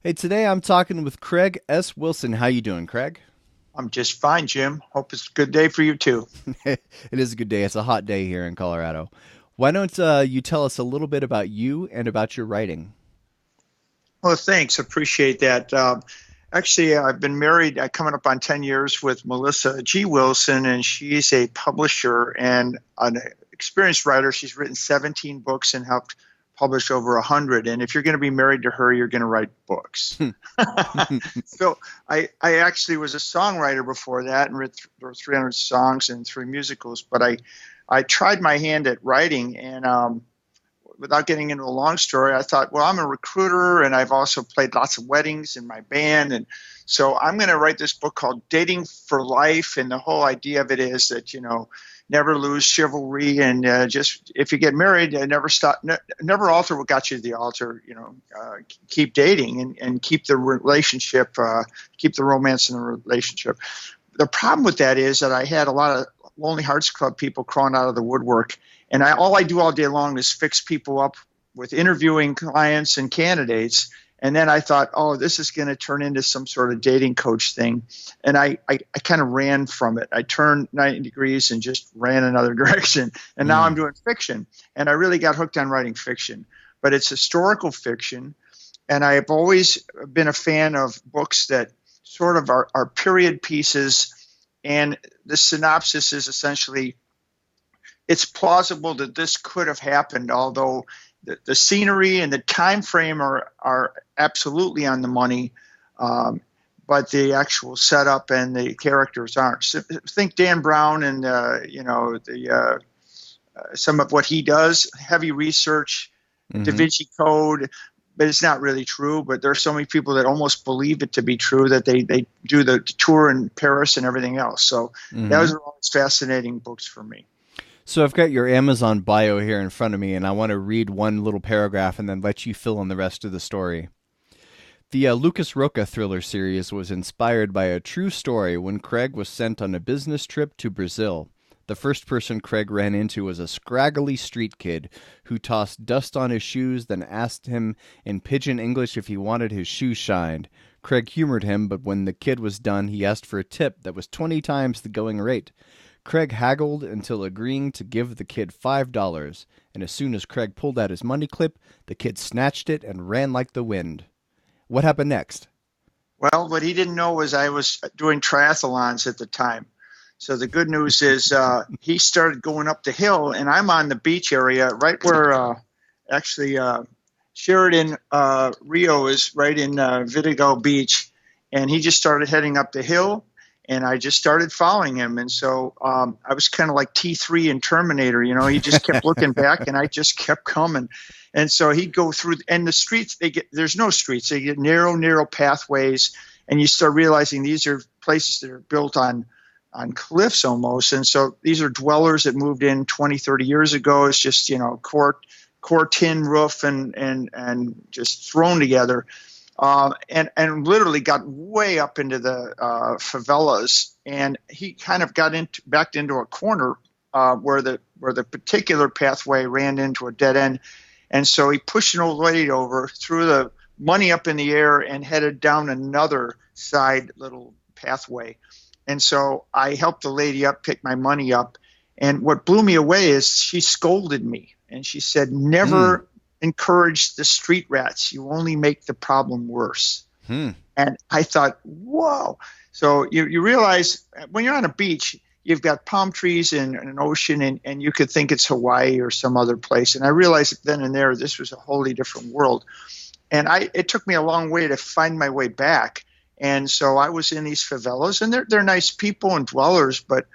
Hey, today I'm talking with Craig S. Wilson. How you doing, Craig? I'm just fine, Jim. Hope it's a good day for you too. It is a good day. It's a hot day here in Colorado. Why don't you tell us a little bit about you and about your writing? Well, thanks. Appreciate that. Actually, I've been married coming up on 10 years with Melissa G. Wilson, and she's a publisher and an experienced writer. She's written 17 books and helped publish over 100. And if you're going to be married to her, you're going to write books. So I actually was a songwriter before that and wrote 300 songs and three musicals, but I tried my hand at writing and without getting into a long story, I thought, well, I'm a recruiter and I've also played lots of weddings in my band. And so I'm going to write this book called Dating for Life. And the whole idea of it is that, never lose chivalry and just if you get married, never stop, never alter what got you to the altar, keep dating and keep the relationship, keep the romance in the relationship. The problem with that is that I had a lot of Lonely Hearts Club people crawling out of the woodwork. And all I do all day long is fix people up with interviewing clients and candidates. And then I thought, oh, this is going to turn into some sort of dating coach thing. And I kind of ran from it. I turned 90 degrees and just ran another direction. And now I'm Mm. doing fiction. And I really got hooked on writing fiction. But it's historical fiction. And I have always been a fan of books that sort of are period pieces. And the synopsis is essentially it's plausible that this could have happened, although the scenery and the time frame are absolutely on the money, but the actual setup and the characters aren't. So think Dan Brown and some of what he does, heavy research, Da Hmm. Vinci Code, but it's not really true. But there are so many people that almost believe it to be true that they do the tour in Paris and everything else. So Hmm. those are always fascinating books for me. So I've got your Amazon bio here in front of me, and I want to read one little paragraph and then let you fill in the rest of the story. The Lucas Roca thriller series was inspired by a true story when Craig was sent on a business trip to Brazil. The first person Craig ran into was a scraggly street kid who tossed dust on his shoes, then asked him in pidgin English if he wanted his shoes shined. Craig humored him, but when the kid was done, he asked for a tip that was 20 times the going rate. Craig haggled until agreeing to give the kid $5, and as soon as Craig pulled out his money clip, the kid snatched it and ran like the wind. What happened next? Well, what he didn't know was I was doing triathlons at the time. So the good news is he started going up the hill, and I'm on the beach area right where actually Sheridan Rio is right in Vidigal Beach. And he just started heading up the hill, and I just started following him. And so I was kind of like T3 in Terminator, he just kept looking back, and I just kept coming. And so he'd go through, and the streets, there's no streets. They get narrow pathways, and you start realizing these are places that are built on cliffs almost. And so these are dwellers that moved in 20, 30 years ago. It's just, core tin roof and just thrown together. And literally got way up into the favelas. And he kind of backed into a corner where the particular pathway ran into a dead end. And so he pushed an old lady over, threw the money up in the air, and headed down another side little pathway. And so I helped the lady up, pick my money up. And what blew me away is she scolded me. And she said, Hmm. never encourage the street rats. You only make the problem worse. Hmm. And I thought, whoa. So you realize when you're on a beach, you've got palm trees and an ocean, and you could think it's Hawaii or some other place. And I realized then and there this was a wholly different world. And it took me a long way to find my way back. And so I was in these favelas, and they're nice people and dwellers, but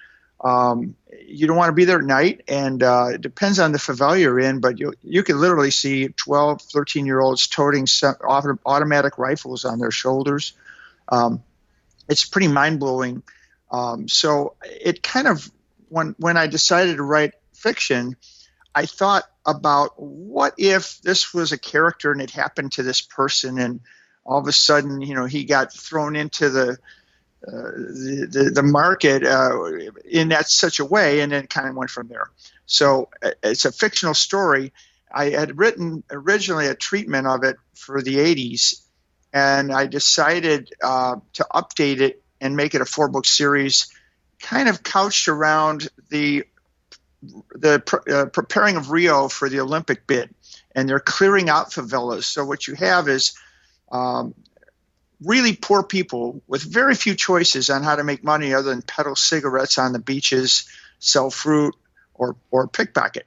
you don't want to be there at night. And it depends on the favela you're in, but you can literally see 12, 13-year-olds toting automatic rifles on their shoulders. Um, it's pretty mind-blowing. So it kind of, when I decided to write fiction, I thought about what if this was a character and it happened to this person, and all of a sudden, he got thrown into the market in that such a way, and then it kind of went from there. So it's a fictional story. I had written originally a treatment of it for the 80s, and I decided to update it and make it a 4-book series, kind of couched around the preparing of Rio for the Olympic bid, and they're clearing out favelas. So what you have is really poor people with very few choices on how to make money other than peddle cigarettes on the beaches, sell fruit, or pickpocket.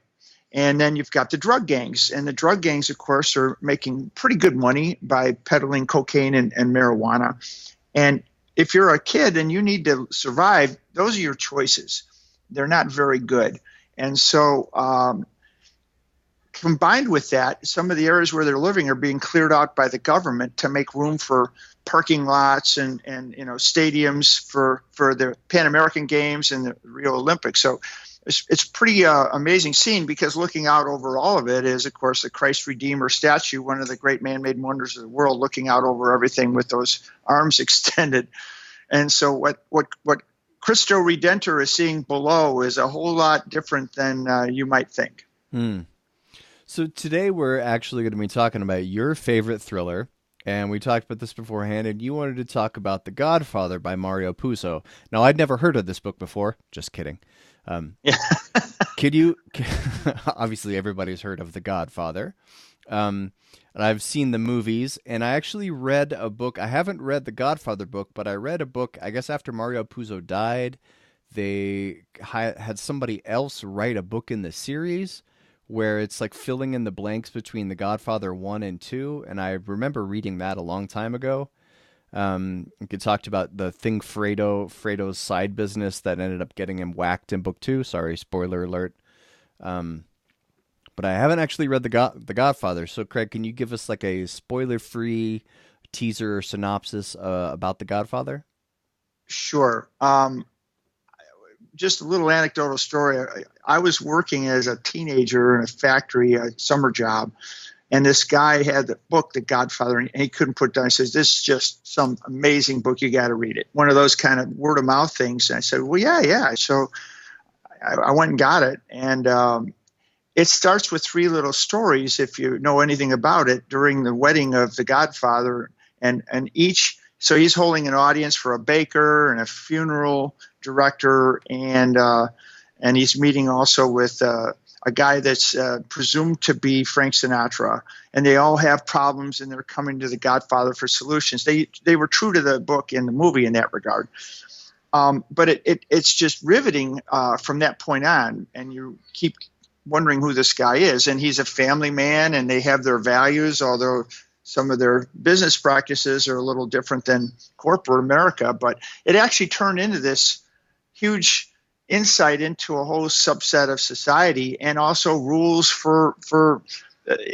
And then you've got the drug gangs. And the drug gangs, of course, are making pretty good money by peddling cocaine and marijuana. And if you're a kid and you need to survive, those are your choices. They're not very good. And so combined with that, some of the areas where they're living are being cleared out by the government to make room for parking lots and stadiums for the Pan American Games and the Rio Olympics. So it's pretty amazing scene, because looking out over all of it is, of course, the Christ Redeemer statue, one of the great man-made wonders of the world, looking out over everything with those arms extended. And so what Cristo Redentor is seeing below is a whole lot different than you might think. So today we're actually going to be talking about your favorite thriller, and we talked about this beforehand, and you wanted to talk about The Godfather by Mario Puzo. Now, I'd never heard of this book before. Just kidding. Yeah. Could you? Obviously, everybody's heard of The Godfather, and I've seen the movies. And I actually read a book. I haven't read the Godfather book, but I read a book. I guess after Mario Puzo died, they had somebody else write a book in the series where it's like filling in the blanks between The Godfather 1 and 2. And I remember reading that a long time ago. It talked about the thing Fredo's side business that ended up getting him whacked in book 2. Sorry, spoiler alert. But I haven't actually read the Godfather. So, Craig, can you give us like a spoiler-free teaser or synopsis about The Godfather? Sure. Just a little anecdotal story. I was working as a teenager in a factory, a summer job, and this guy had the book, The Godfather, and he couldn't put it down. He says, "This is just some amazing book. You got to read it." One of those kind of word of mouth things. And I said, "Well, yeah." So I went and got it, and it starts with 3 little stories, if you know anything about it, during the wedding of the Godfather, and each. So he's holding an audience for a baker and a funeral director, and he's meeting also with a guy that's presumed to be Frank Sinatra, and they all have problems, and they're coming to the Godfather for solutions. They were true to the book and the movie in that regard, but it's just riveting from that point on, and you keep wondering who this guy is. And he's a family man, and they have their values, although some of their business practices are a little different than corporate America. But it actually turned into this huge insight into a whole subset of society, and also rules for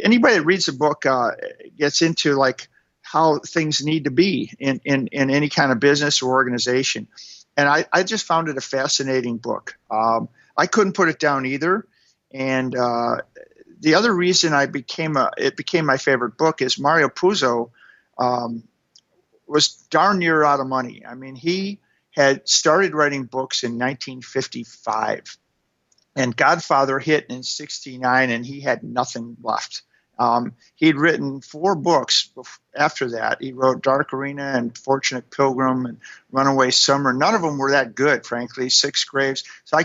anybody that reads the book gets into like how things need to be in any kind of business or organization. And I just found it a fascinating book. I couldn't put it down either. And the other reason it became my favorite book is Mario Puzo was darn near out of money. I mean, he had started writing books in 1955, and Godfather hit in 69, and he had nothing left. He'd written 4 books after that. He wrote Dark Arena and Fortunate Pilgrim and Runaway Summer. None of them were that good, frankly. 6 Graves. So I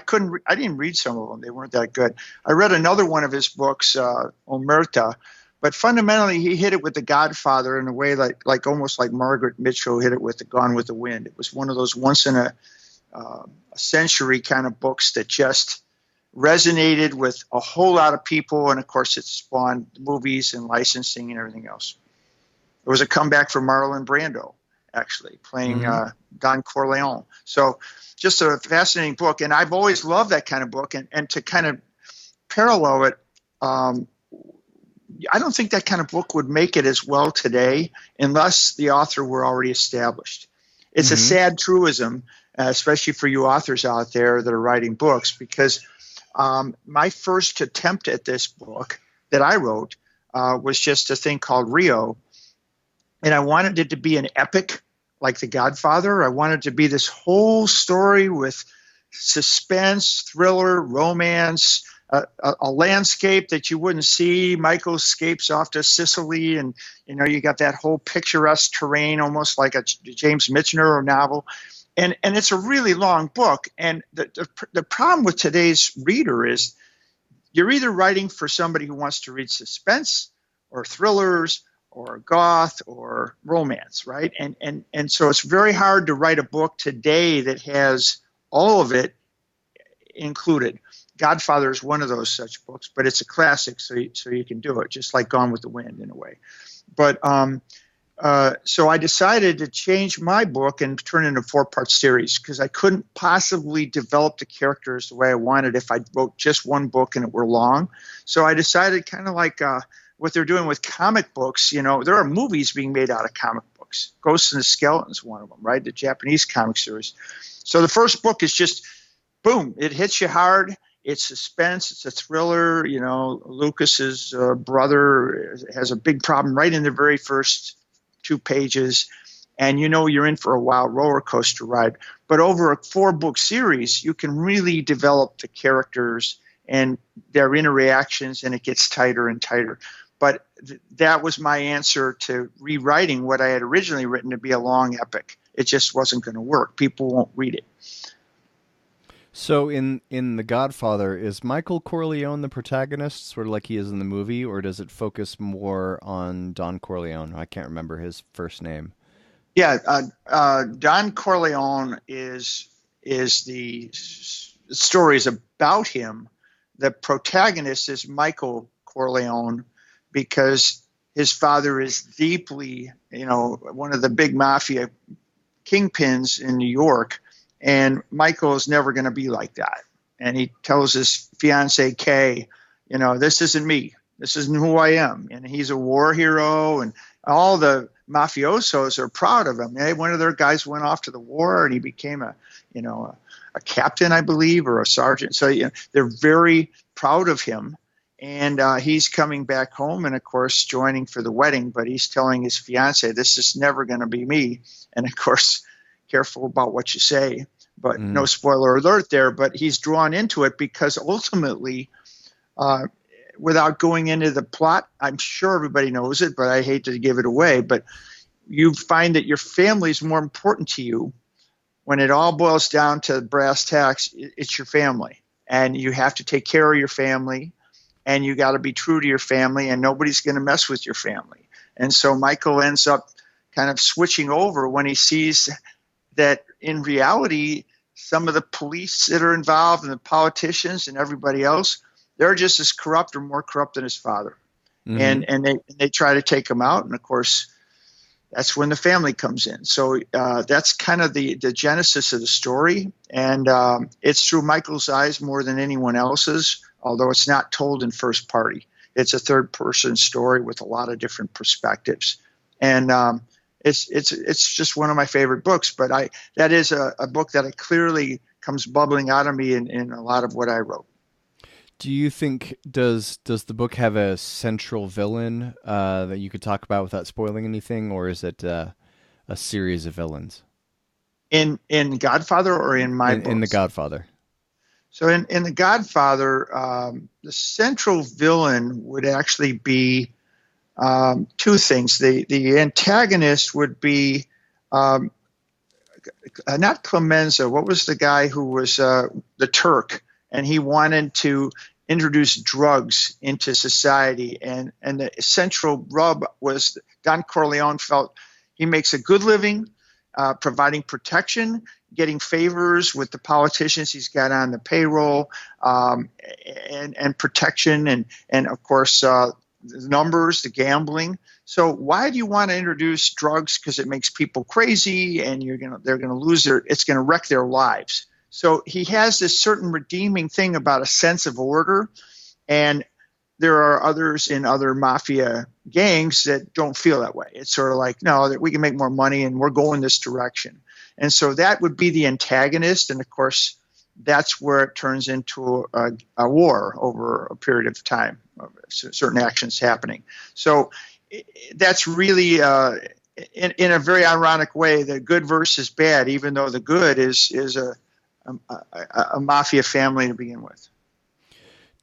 didn't read some of them. They weren't that good. I read another one of his books, Omerta, but fundamentally he hit it with The Godfather in a way like almost like Margaret Mitchell hit it with The Gone with the Wind. It was one of those once in a century kind of books that just resonated with a whole lot of people, and of course it spawned movies and licensing and everything else. It was a comeback for Marlon Brando, actually, playing Don Corleone. So just a fascinating book, and I've always loved that kind of book, and to kind of parallel it, I don't think that kind of book would make it as well today unless the author were already established. It's a sad truism, especially for you authors out there that are writing books, because my first attempt at this book that I wrote was just a thing called Rio. And I wanted it to be an epic like The Godfather. I wanted it to be this whole story with suspense, thriller, romance, a landscape that you wouldn't see. Michael escapes off to Sicily, and you got that whole picturesque terrain, almost like a James Michener novel. And it's a really long book. And the problem with today's reader is you're either writing for somebody who wants to read suspense or thrillers or goth or romance, right? And so it's very hard to write a book today that has all of it included. Godfather is one of those such books, but it's a classic, so you can do it, just like Gone with the Wind in a way. But so I decided to change my book and turn it into a 4-part series because I couldn't possibly develop the characters the way I wanted if I wrote just one book and it were long. So I decided, kind of like what they're doing with comic books. There are movies being made out of comic books. Ghosts and the Skeletons, one of them, right? The Japanese comic series. So the first book is just, boom, it hits you hard. It's suspense. It's a thriller. Lucas's brother has a big problem right in the very first 2 pages, and you're in for a wild roller coaster ride. But over a 4-book series, you can really develop the characters and their interactions, and it gets tighter and tighter. But that was my answer to rewriting what I had originally written to be a long epic. It just wasn't going to work. People won't read it. So in The Godfather, is Michael Corleone the protagonist, sort of like he is in the movie, or does it focus more on Don Corleone? I can't remember his first name. Yeah, Don Corleone is the story is about him. The protagonist is Michael Corleone because his father is deeply, one of the big mafia kingpins in New York. And Michael is never going to be like that. And he tells his fiancee, Kay, this isn't me. This isn't who I am. And he's a war hero. And all the mafiosos are proud of him. One of their guys went off to the war and he became a captain, I believe, or a sergeant. So they're very proud of him. And he's coming back home and, of course, joining for the wedding. But he's telling his fiancee, this is never going to be me. And, of course, careful about what you say, but no spoiler alert there. But he's drawn into it because ultimately, without going into the plot, I'm sure everybody knows it, but I hate to give it away. But you find that your family is more important to you when it all boils down to brass tacks. It's your family, and you have to take care of your family, and you got to be true to your family, and nobody's going to mess with your family. And so Michael ends up kind of switching over when he sees that in reality, some of the police that are involved and the politicians and everybody else, they're just as corrupt or more corrupt than his father. Mm-hmm. And they try to take him out. And, of course, that's when the family comes in. So that's kind of the genesis of the story. And it's through Michael's eyes more than anyone else's, although it's not told in first party. It's a third-person story with a lot of different perspectives. And it's just one of my favorite books, but that is a book that clearly comes bubbling out of me in a lot of what I wrote. Do you think does the book have a central villain that you could talk about without spoiling anything, or is it a series of villains? In Godfather or in my books? In The Godfather. So in The Godfather, the central villain would actually be 2 things. The antagonist would be not Clemenza. What was the guy who was the Turk? And he wanted to introduce drugs into society. And the central rub was Don Corleone felt he makes a good living providing protection, getting favors with the politicians he's got on the payroll, and protection, and of course, the numbers, the gambling. So why do you want to introduce drugs? Because it makes people crazy, and they're gonna lose it's gonna wreck their lives. So he has this certain redeeming thing about a sense of order, and there are others in other mafia gangs that don't feel that way. It's sort of like, no, that we can make more money and we're going this direction. And so that would be the antagonist, and of course, that's where it turns into a war over a period of time, certain actions happening. So that's really, in a very ironic way, the good versus bad, even though the good is a mafia family to begin with.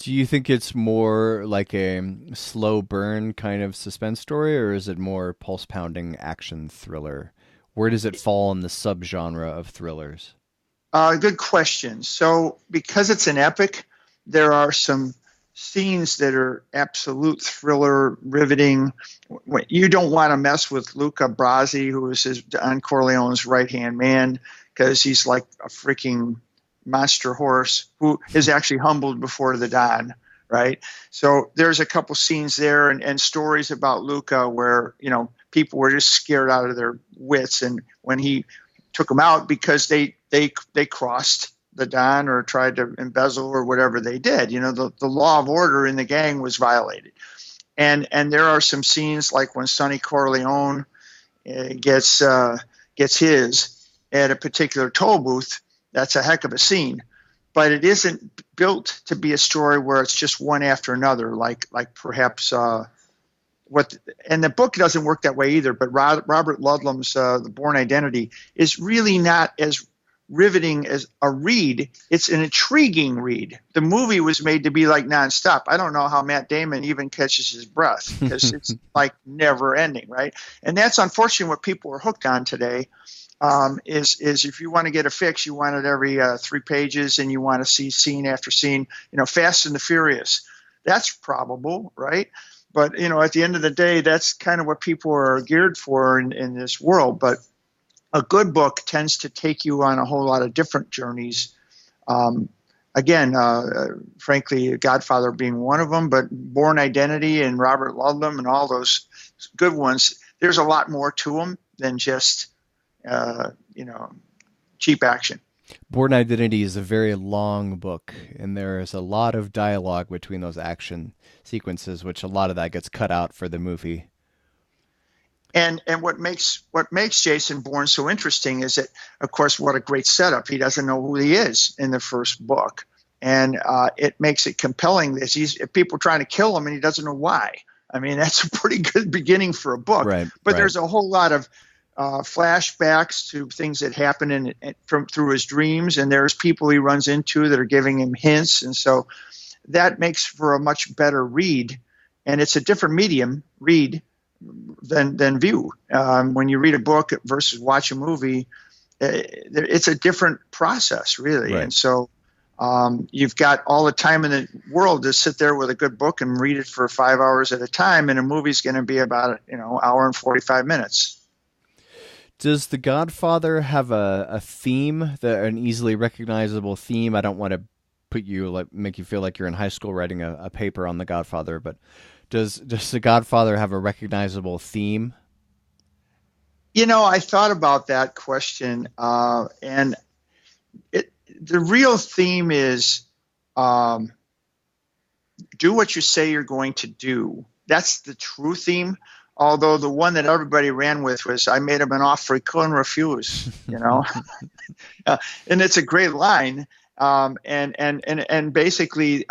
Do you think it's more like a slow burn kind of suspense story, or is it more pulse pounding action thriller? Where does it fall in the subgenre of thrillers? Good question. So, because it's an epic, there are some scenes that are absolute thriller, riveting. You don't want to mess with Luca Brasi, who is Don Corleone's right-hand man, because he's like a freaking monster horse who is actually humbled before the Don, right? So there's a couple scenes there and stories about Luca where, people were just scared out of their wits. And when he took them out because they crossed the Don or tried to embezzle or whatever they did. The law of order in the gang was violated. And there are some scenes like when Sonny Corleone gets his at a particular toll booth. That's a heck of a scene. But it isn't built to be a story where it's just one after another, like perhaps and the book doesn't work that way either, but Robert Ludlum's The Bourne Identity is really not as riveting as a read. It's an intriguing read. The movie was made to be like nonstop. I don't know how Matt Damon even catches his breath because it's like never ending, right? And that's unfortunately what people are hooked on today. Is if you want to get a fix, you want it every 3 pages and you want to see scene after scene, Fast and the Furious. That's probable, right? But, at the end of the day, that's kind of what people are geared for in this world. But a good book tends to take you on a whole lot of different journeys. Frankly, Godfather being one of them, but Bourne Identity and Robert Ludlum and all those good ones, there's a lot more to them than just, cheap action. Bourne Identity is a very long book, and there is a lot of dialogue between those action sequences, which a lot of that gets cut out for the movie. And what makes Jason Bourne so interesting is that, of course, what a great setup. He doesn't know who he is in the first book, and it makes it compelling that people are trying to kill him, and he doesn't know why. I mean, that's a pretty good beginning for a book. Right, but there's a whole lot of flashbacks to things that happen through his dreams, and there's people he runs into that are giving him hints, and so that makes for a much better read. And it's a different medium read than view. When you read a book versus watch a movie, it's a different process, really. Right. And so you've got all the time in the world to sit there with a good book and read it for 5 hours at a time, and a movie's going to be about hour and 45 minutes. Does The Godfather have a theme, an easily recognizable theme? I don't want to make you feel like you're in high school writing a paper on The Godfather, but does The Godfather have a recognizable theme? I thought about that question, and the real theme is do what you say you're going to do. That's the true theme. Although the one that everybody ran with was, I made him an offer he couldn't refuse, and it's a great line. And basically,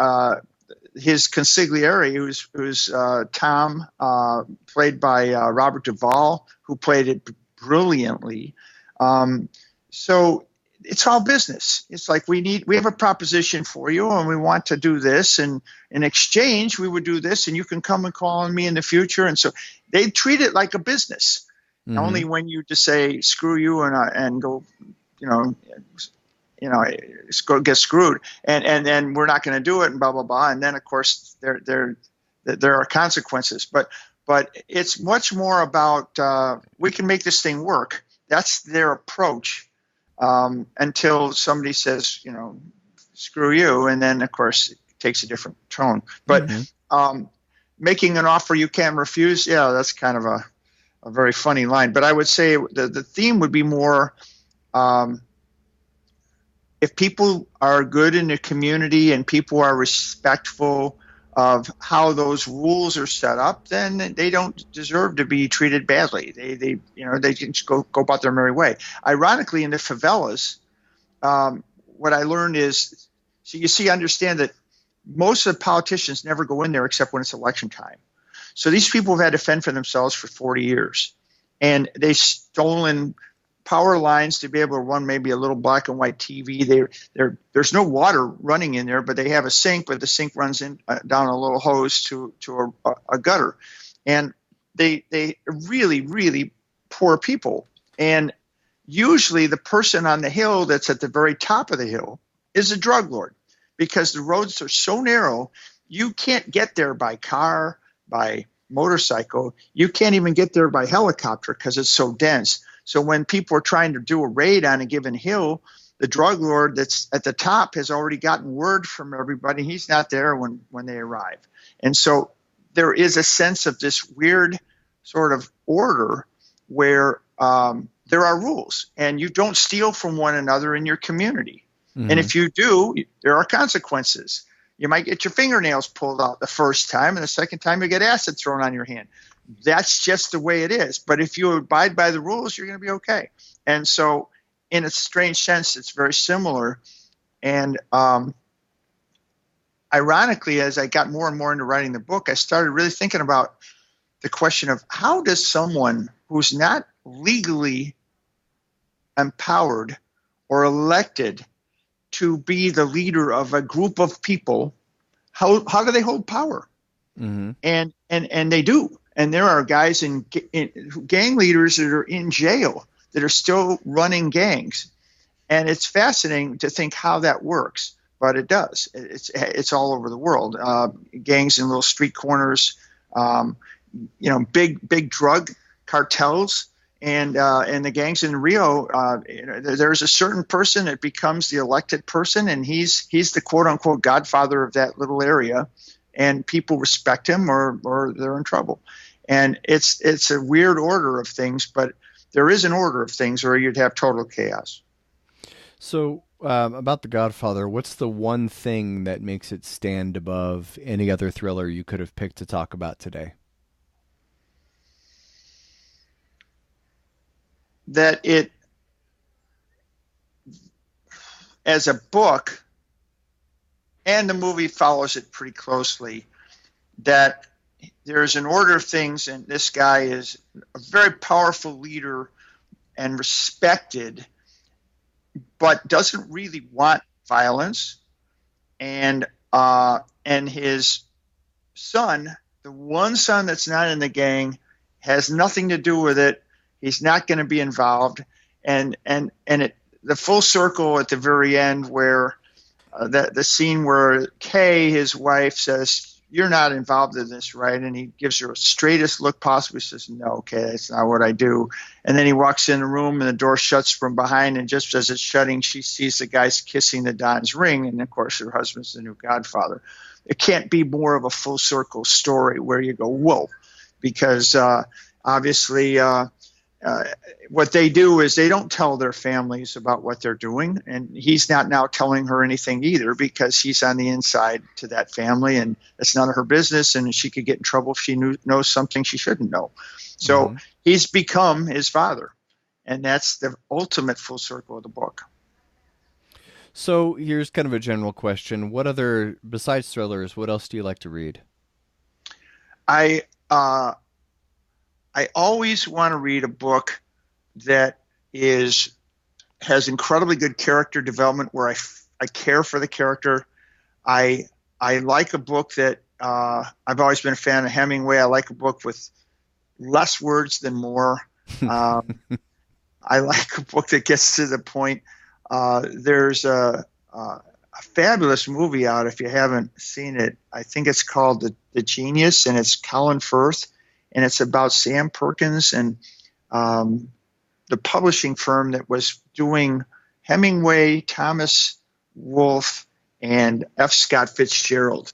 his consigliere, who's Tom, played by Robert Duvall, who played it brilliantly. So it's all business. It's like we have a proposition for you, and we want to do this, and in exchange, we would do this, and you can come and call on me in the future. And so they treat it like a business. Mm-hmm. Only when you just say screw you and go, get screwed, and then we're not going to do it, and blah blah blah. And then of course there are consequences. But it's much more about we can make this thing work. That's their approach. Until somebody says, screw you, and then of course it takes a different tone. But making an offer you can't refuse, that's kind of a very funny line. But I would say the theme would be more if people are good in the community and people are respectful of how those rules are set up, then they don't deserve to be treated badly. They can just go about their merry way. Ironically, in the favelas, what I learned is, understand that most of the politicians never go in there except when it's election time. So these people have had to fend for themselves for 40 years, and they've stolen power lines to be able to run maybe a little black and white TV. There's no water running in there, but they have a sink, but the sink runs in down a little hose to a gutter. And they really, really poor people. And usually the person on the hill that's at the very top of the hill is a drug lord, because the roads are so narrow, you can't get there by car, by motorcycle. You can't even get there by helicopter because it's so dense. So when people are trying to do a raid on a given hill, the drug lord that's at the top has already gotten word from everybody. He's not there when they arrive. And so there is a sense of this weird sort of order where there are rules, and you don't steal from one another in your community. Mm-hmm. And if you do, there are consequences. You might get your fingernails pulled out the first time, and the second time you get acid thrown on your hand. That's just the way it is. But if you abide by the rules, you're going to be okay. And so in a strange sense, it's very similar. And ironically, as I got more and more into writing the book, I started really thinking about the question of how does someone who's not legally empowered or elected to be the leader of a group of people, how do they hold power? Mm-hmm. And they do. And there are guys in gang leaders that are in jail that are still running gangs. And it's fascinating to think how that works, but it does. It's all over the world. Gangs in little street corners, big drug cartels. And the gangs in Rio, there's a certain person that becomes the elected person, and he's the quote unquote Godfather of that little area, and people respect him or they're in trouble. And it's a weird order of things, but there is an order of things, or you'd have total chaos. So about The Godfather, what's the one thing that makes it stand above any other thriller you could have picked to talk about today? That it, as a book, and the movie follows it pretty closely, that there's an order of things, and this guy is a very powerful leader and respected, but doesn't really want violence. And his son, the one son that's not in the gang, has nothing to do with it. He's not going to be involved, and the full circle at the very end, where the scene where Kay, his wife, says, "You're not involved in this, right?" And he gives her a straightest look possible. He says, "No, Kay, that's not what I do." And then he walks in the room, and the door shuts from behind. And just as it's shutting, she sees the guys kissing the Don's ring, and of course, her husband's the new Godfather. It can't be more of a full circle story where you go, "Whoa," because obviously. What they do is they don't tell their families about what they're doing, and he's not now telling her anything either, because he's on the inside to that family, and it's none of her business, and she could get in trouble if she knows something she shouldn't know. So he's become his father, and that's the ultimate full circle of the book. So here's kind of a general question. What other, besides thrillers, what else do you like to read? I always want to read a book that has incredibly good character development, where I care for the character. I like a book that I've always been a fan of Hemingway. I like a book with less words than more. I like a book that gets to the point. There's a fabulous movie out, if you haven't seen it. I think it's called The Genius, and it's Colin Firth. And it's about Sam Perkins and the publishing firm that was doing Hemingway, Thomas Wolfe, and F. Scott Fitzgerald.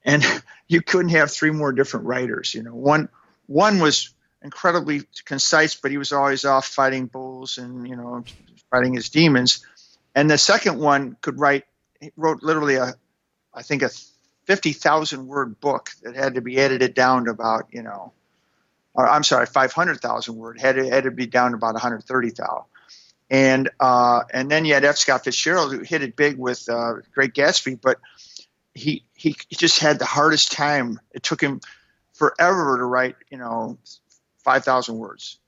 And you couldn't have three more different writers. One was incredibly concise, but he was always off fighting bulls and fighting his demons. And the second one he wrote literally a 50,000 word book that had to be edited down to about 500,000 word, had to be down to about 130,000. And then you had F. Scott Fitzgerald, who hit it big with Great Gatsby, but he just had the hardest time. It took him forever to write, 5,000 words.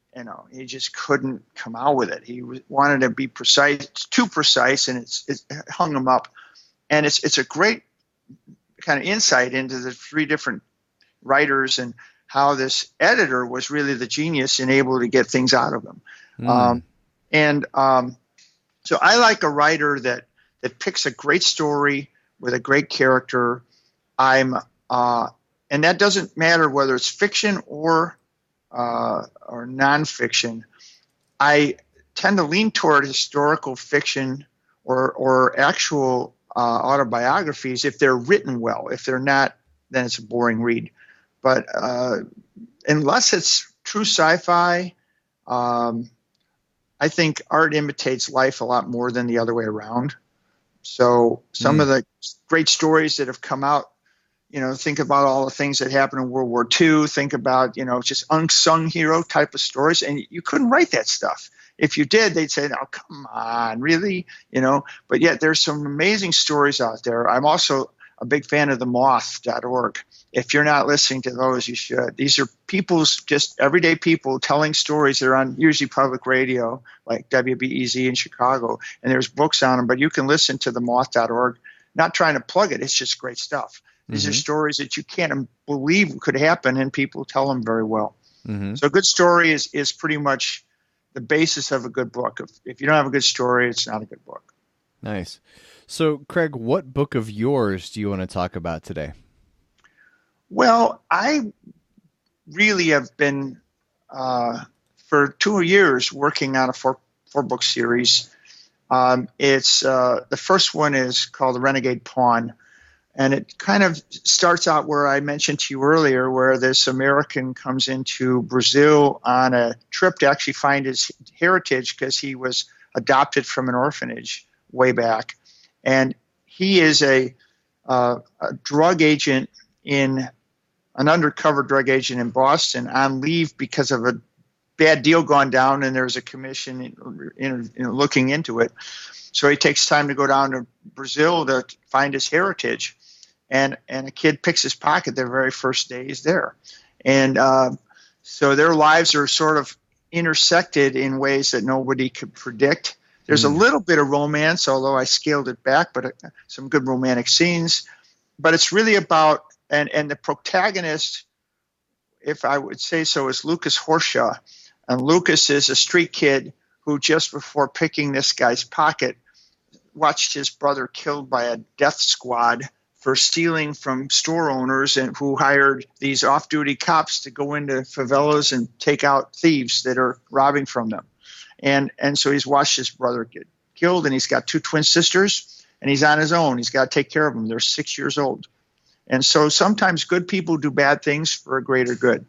he just couldn't come out with it. He wanted to be precise, too precise, and it hung him up. And it's a great kind of insight into the three different writers and how this editor was really the genius and able to get things out of them. So I like a writer that picks a great story with a great character. And that doesn't matter whether it's fiction or nonfiction. I tend to lean toward historical fiction or actual autobiographies if they're written well. If they're not, then it's a boring read. But unless it's true sci-fi, I think art imitates life a lot more than the other way around. So some of the great stories that have come out, think about all the things that happened in World War II. Think about, just unsung hero type of stories. And you couldn't write that stuff. If you did, they'd say, "Oh, come on, really?" But yet there's some amazing stories out there. I'm also a big fan of the moth.org. If you're not listening to those, you should. These are just everyday people telling stories. They're on usually public radio, like WBEZ in Chicago, and there's books on them. But you can listen to the moth.org. Not trying to plug it. It's just great stuff. These are stories that you can't believe could happen, and people tell them very well. So a good story is pretty much the basis of a good book. If you don't have a good story, it's not a good book. Nice. So, Craig, what book of yours do you want to talk about today? Well, I really have been, for 2 years, working on a four-book series. It's the first one is called The Renegade Pawn. And it kind of starts out where I mentioned to you earlier, where this American comes into Brazil on a trip to actually find his heritage because he was adopted from an orphanage way back. And he is a drug agent an undercover drug agent in Boston on leave because of a bad deal gone down, and there's a commission looking into it. So he takes time to go down to Brazil to find his heritage. And a kid picks his pocket their very first day he's there. And so their lives are sort of intersected in ways that nobody could predict. There's a little bit of romance, although I scaled it back, but some good romantic scenes. But it's really about, and the protagonist, if I would say so, is Lucas Horshaw. And Lucas is a street kid who just before picking this guy's pocket watched his brother killed by a death squad for stealing from store owners and who hired these off-duty cops to go into favelas and take out thieves that are robbing from them. And so he's watched his brother get killed, and he's got two twin sisters, and he's on his own. He's got to take care of them. They're 6 years old. And so sometimes good people do bad things for a greater good.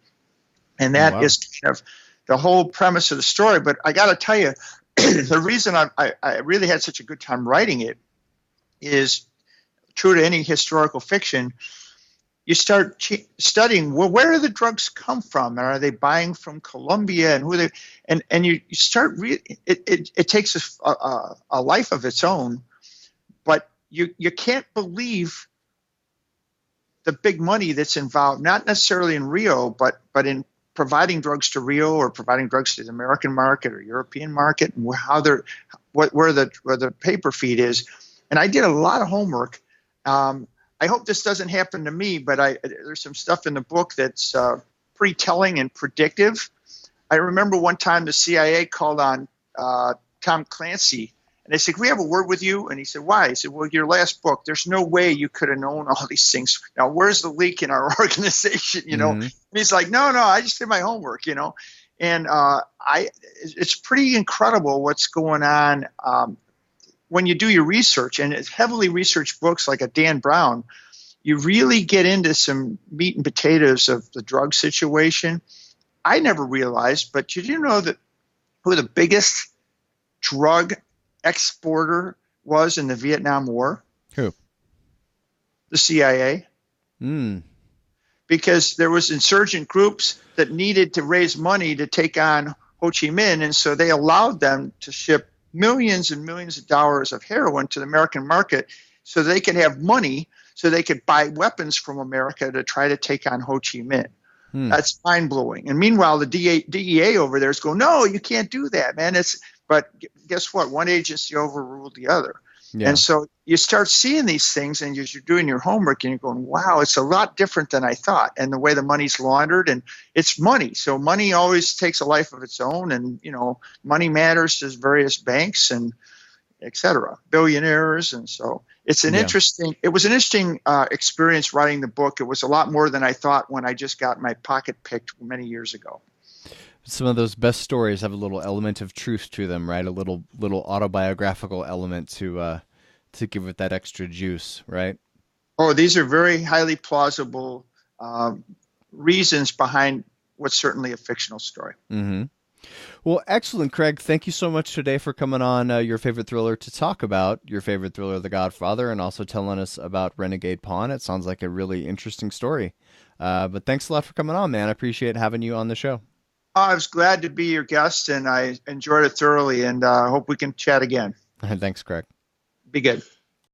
And that is kind of the whole premise of the story. But I got to tell you, the reason I really had such a good time writing it is true to any historical fiction. You start studying, well, where do the drugs come from? And are they buying from Colombia? And who are they? And you start it takes a life of its own, but you can't believe the big money that's involved, not necessarily in Rio, but in providing drugs to Rio or providing drugs to the American market or European market, and how where the paper feed is. And I did a lot of homework. I hope this doesn't happen to me, but there's some stuff in the book that's pretty telling and predictive. I remember one time the CIA called on Tom Clancy, and they said, "We have a word with you." And he said, "Why?" He said, "Well, your last book, there's no way you could have known all these things. Now, where's the leak in our organization?" And he's like, no, I just did my homework, And it's pretty incredible what's going on when you do your research, and it's heavily researched books like a Dan Brown. You really get into some meat and potatoes of the drug situation. I never realized, but did you know that who the biggest drug exporter was in the Vietnam War? Who? The CIA. Because there was insurgent groups that needed to raise money to take on Ho Chi Minh, and so they allowed them to ship millions and millions of dollars of heroin to the American market so they could have money so they could buy weapons from America to try to take on Ho Chi Minh. Hmm. That's mind blowing. And meanwhile, the DEA over there is going, no, you can't do that, man. But guess what? One agency overruled the other. And Yeah. so you start seeing these things and you're doing your homework and you're going, wow, it's a lot different than I thought. And the way the money's laundered, and it's money. So money always takes a life of its own. And, money matters to various banks and et cetera, billionaires. And so it was an interesting experience writing the book. It was a lot more than I thought when I just got my pocket picked many years ago. Some of those best stories have a little element of truth to them, right? A little autobiographical element to give it that extra juice, right? Oh, these are very highly plausible reasons behind what's certainly a fictional story. Mm-hmm. Well, excellent, Craig. Thank you so much today for coming on Your Favorite Thriller to talk about your favorite thriller, The Godfather, and also telling us about Renegade Pawn. It sounds like a really interesting story. But thanks a lot for coming on, man. I appreciate having you on the show. I was glad to be your guest, and I enjoyed it thoroughly, and I hope we can chat again. Thanks, Craig. Be good.